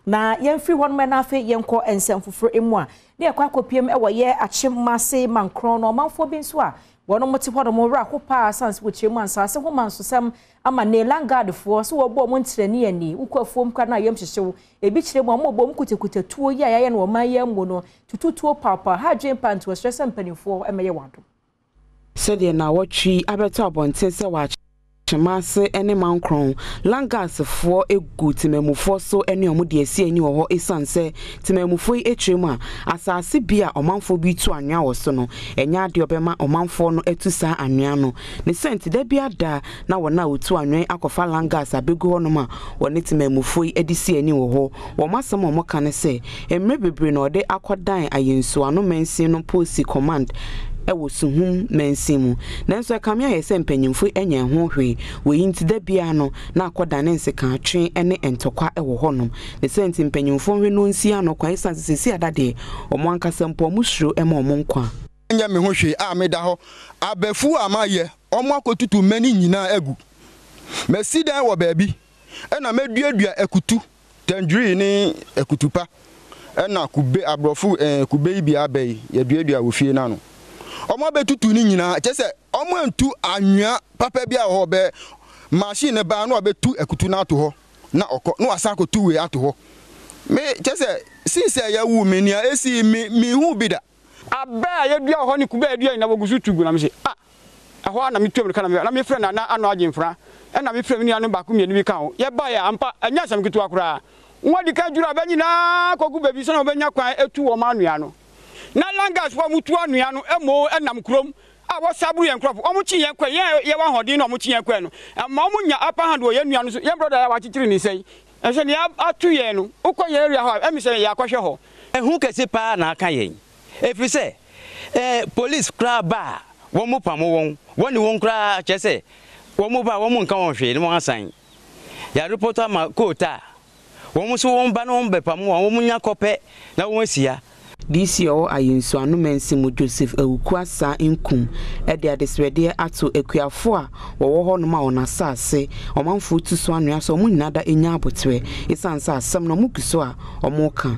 na yɛmfiri hɔ no ma na afi yɛnkɔ ensɛm foforo emu a ne yɛkɔ akɔpiem ɛwɔ yɛ Akyem Mase Mankrong no ɔmanfoɔ bi nso a wɔn mo te hɔ no mo wura kopa sans wɔkyerɛ mu ansase ho mansosɛm ama ne landguard foɔ so wɔbɔ mo ntrani ani ukwafuom ka na yɛm hyehyew ebi kyerɛ mu ɔmo bɔ mo kutekute tuo yi a yɛyɛ no ɔman yɛm mu no tututuo papa ha dwen panto wɔhyɛ mpanimfoɔ ɛmɛyɛ wado sɛdeɛ na wɔtwi abɛtɔ abɔnten sɛ wɔakyɛ Mase ene Mankrong langas for egu timemufo so ene omo de asi ani wo ho esanse timemufo etrem a asase bia omanfo bi tu anwa wo so no enya ade obema omanfo no etusa anwa no ne senti da bia da na wona otu anwa akofa langas abegu ho no ma wone timemufo edisi ani wo ho wo masem omo kan se emre bebre na ode akodan ayensu ano mensin no posi command ewo suhum mensimu nanso kamia yese mpanyimfo enye ho hwe we yinti da bia no na akoda ne nseka atwen ene entokwa ewo honom ne senti mpanyimfo hwe no nsi ano kwa esanse sesi adade omo ankasa mpo musuro ema omo nkwa nya me ho hwe a me da ho abafu amaye omo akotutu mani nyina agu mesida wo baabi ena meduadua akutu tanjuri ni akutupa ena kube abrofu kube ibi abai ye duadua wo fie na no omo betutu ni nyina chese omo antu anwa papa bia ho be machine ba no betu akutu na ato ho na okọ no asa akotu we ato ho me chese since ya wu me nia esi mi hu bida aba ya dua ho ni kuba dua na bogusu tugu na me se ho na me tuam kana me na me frɛ na ano agyenfra na me frɛ me nia no ba ku me ni bi ka ho ye ba ya ampa anya sam kitu akura wodi ka jura ba nyina kogu baby so na obenya kwan etu wo ma anua no na langas fo mutu anua no emo enam krom a wo sabru yen krofo omo chi yen kwa ye wa hodin no omo chi yen kwa no ma omo nya upper hand wo ye nua no so ye brother ya wa chichiri ni sei ense ne atu ye no ukọ ye area ho emi se ya kwahwe ho ehu kese pa na aka yen efri se police kra ba wo mu pam won won kra chese wo mu ba wo mu nka won hwe ni mo asan ya reporter ma kota wo mu so won ba no won be pam wo mu nya kope na won sia DCO ayensu anu mensimu Joseph Ewukwasa inkum ede adesrede ato ekuafo a wo ho no ma ona sase omanfo tu so anua so mu nyina da enya abotre isansa asem no mukuso a omo ka